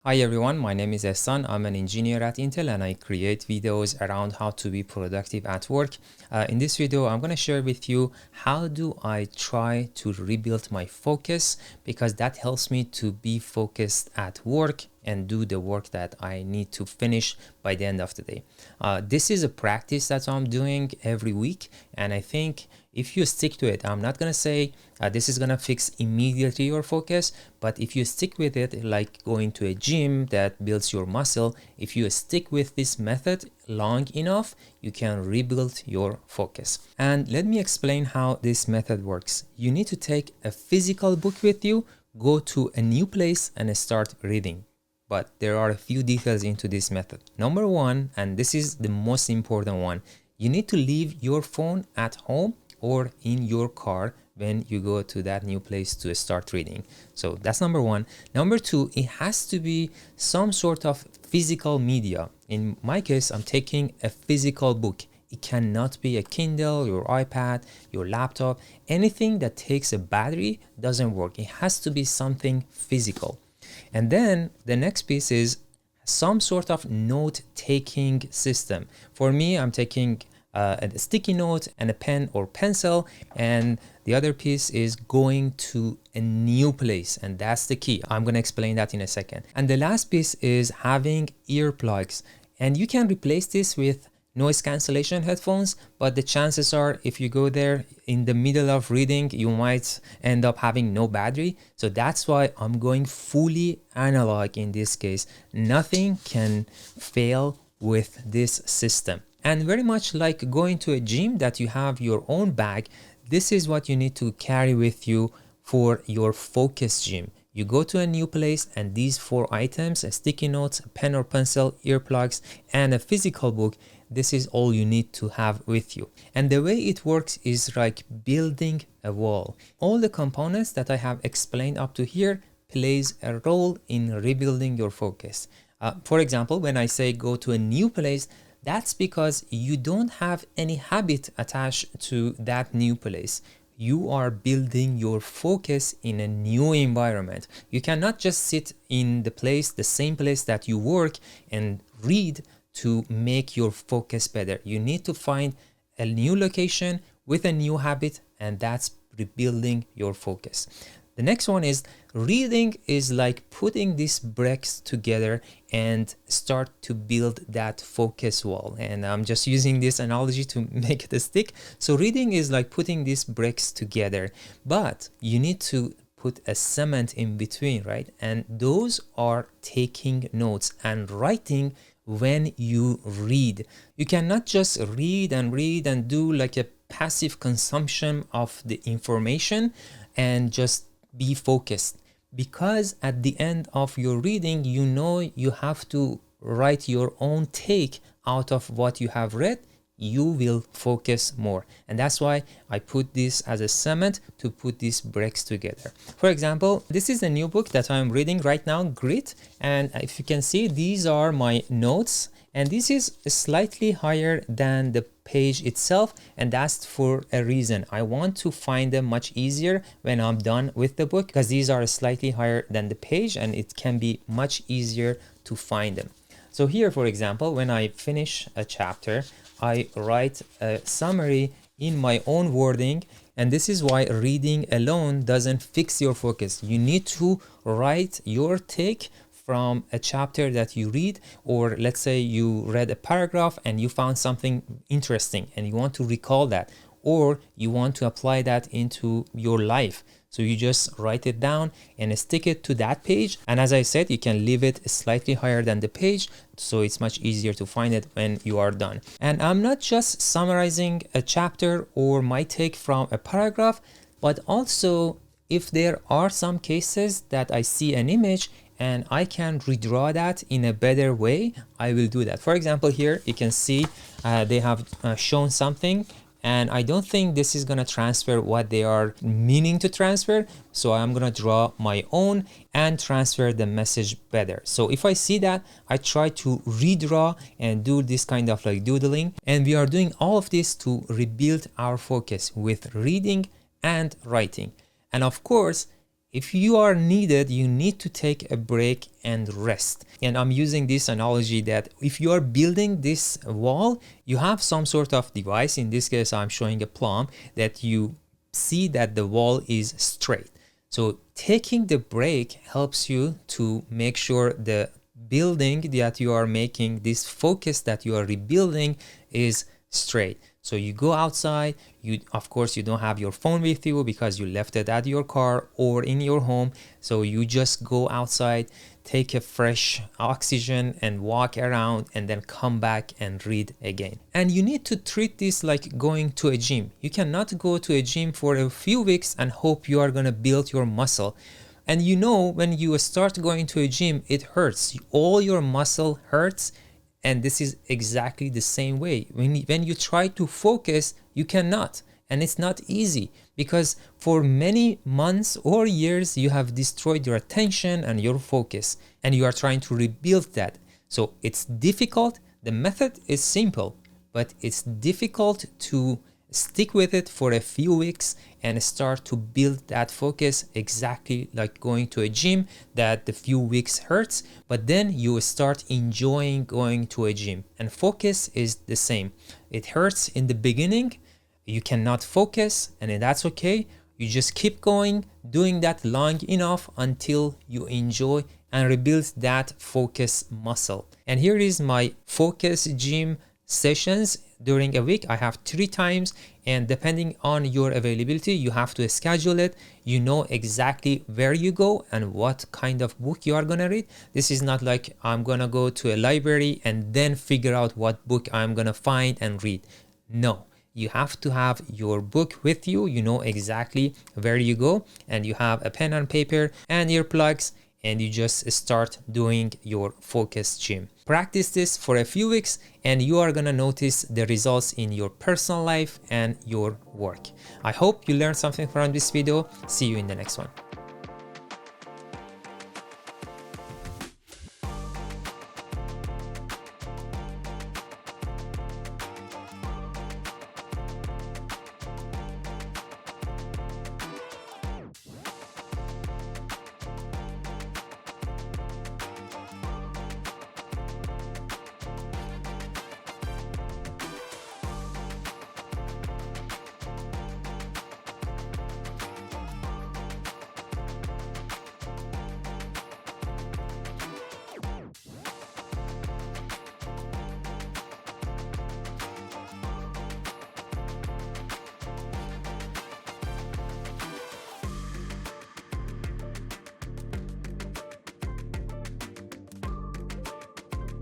Hi everyone, my name is Ehsan. I'm an engineer at Intel and I create videos around how to be productive at work. In this video, I'm going to share with you how do I try to rebuild my focus, because that helps me to be focused at work and do the work that I need to finish by the end of the day. This is a practice that I'm doing every week, and I think if you stick to it, I'm not going to say this is going to fix immediately your focus, but if you stick with it, like going to a gym that builds your muscle, if you stick with this method long enough, you can rebuild your focus. And let me explain how this method works. You need to take a physical book with you, go to a new place and start reading. But there are a few details into this method. Number one, and this is the most important one, you need to leave your phone at home or in your car when you go to that new place to start reading. So that's number one. Number two, it has to be some sort of physical media. In my case, I'm taking a physical book. It cannot be a Kindle, your iPad, your laptop. Anything that takes a battery doesn't work. It has to be something physical. And then the next piece is some sort of note-taking system. For me, I'm taking a sticky note and a pen or pencil, and the other piece is going to a new place, and that's the key. I'm going to explain that in a second. And the last piece is having earplugs, and you can replace this with noise cancellation headphones, but the chances are if you go there in the middle of reading, you might end up having no battery. So that's why I'm going fully analog in this case. Nothing can fail with this system. And very much like going to a gym that you have your own bag, this is what you need to carry with you for your focus gym. You go to a new place and these 4 items, a sticky notes, a pen or pencil, earplugs, and a physical book, this is all you need to have with you. And the way it works is like building a wall. All the components that I have explained up to here plays a role in rebuilding your focus. For example, when I say go to a new place, that's because you don't have any habit attached to that new place. You are building your focus in a new environment. You cannot just sit in the same place that you work and read to make your focus better. You need to find a new location with a new habit, and that's rebuilding your focus. The next one is reading is like putting these bricks together and start to build that focus wall. And I'm just using this analogy to make it a stick. So reading is like putting these bricks together, but you need to put a cement in between, right? And those are taking notes and writing when you read. You cannot just read and do like a passive consumption of the information and just be focused, because at the end of your reading, you know you have to write your own take out of what you have read. You will focus more, and that's why I put this as a cement to put these bricks together. For example, this is a new book that I'm reading right now, Grit, and if you can see, these are my notes, and this is slightly higher than the page itself, and that's for a reason. I want to find them much easier when I'm done with the book, because these are slightly higher than the page and it can be much easier to find them. So here, for example, when I finish a chapter, I write a summary in my own wording, and this is why reading alone doesn't fix your focus. You need to write your take from a chapter that you read, or let's say you read a paragraph and you found something interesting and you want to recall that, or you want to apply that into your life. So you just write it down and stick it to that page. And as I said, you can leave it slightly higher than the page, so it's much easier to find it when you are done. And I'm not just summarizing a chapter or my take from a paragraph, but also if there are some cases that I see an image and I can redraw that in a better way, I will do that. For example, here you can see they have shown something, and I don't think this is gonna transfer what they are meaning to transfer. So I'm gonna draw my own and transfer the message better. So if I see that, I try to redraw and do this kind of like doodling. And we are doing all of this to rebuild our focus with reading and writing. And of course, if you are needed, you need to take a break and rest. And I'm using this analogy that if you are building this wall, you have some sort of device. In this case, I'm showing a plumb that you see that the wall is straight. So taking the break helps you to make sure the building that you are making, this focus that you are rebuilding, is straight. So you go outside, of course you don't have your phone with you because you left it at your car or in your home. So you just go outside, take a fresh oxygen and walk around, and then come back and read again. And you need to treat this like going to a gym. You cannot go to a gym for a few weeks and hope you are going to build your muscle. And you know, when you start going to a gym, it hurts. All your muscle hurts. And this is exactly the same way. When you try to focus, you cannot. And it's not easy because for many months or years, you have destroyed your attention and your focus, and you are trying to rebuild that. So it's difficult. The method is simple, but it's difficult to stick with it for a few weeks and start to build that focus, exactly like going to a gym, that the few weeks hurts, but then you start enjoying going to a gym. And focus is the same. It hurts in the beginning. You cannot focus, and that's okay. You just keep going, doing that long enough until you enjoy and rebuild that focus muscle. And here is my focus gym sessions during a week. I have 3 times, and depending on your availability, you have to schedule it. You know exactly where you go and what kind of book you are gonna read. This is not like I'm gonna go to a library and then figure out what book I'm gonna find and read. No, you have to have your book with you. You know exactly where you go, and you have a pen and paper and earplugs, and you just start doing your focus gym. Practice this for a few weeks, and you are gonna notice the results in your personal life and your work. I hope you learned something from this video. See you in the next one.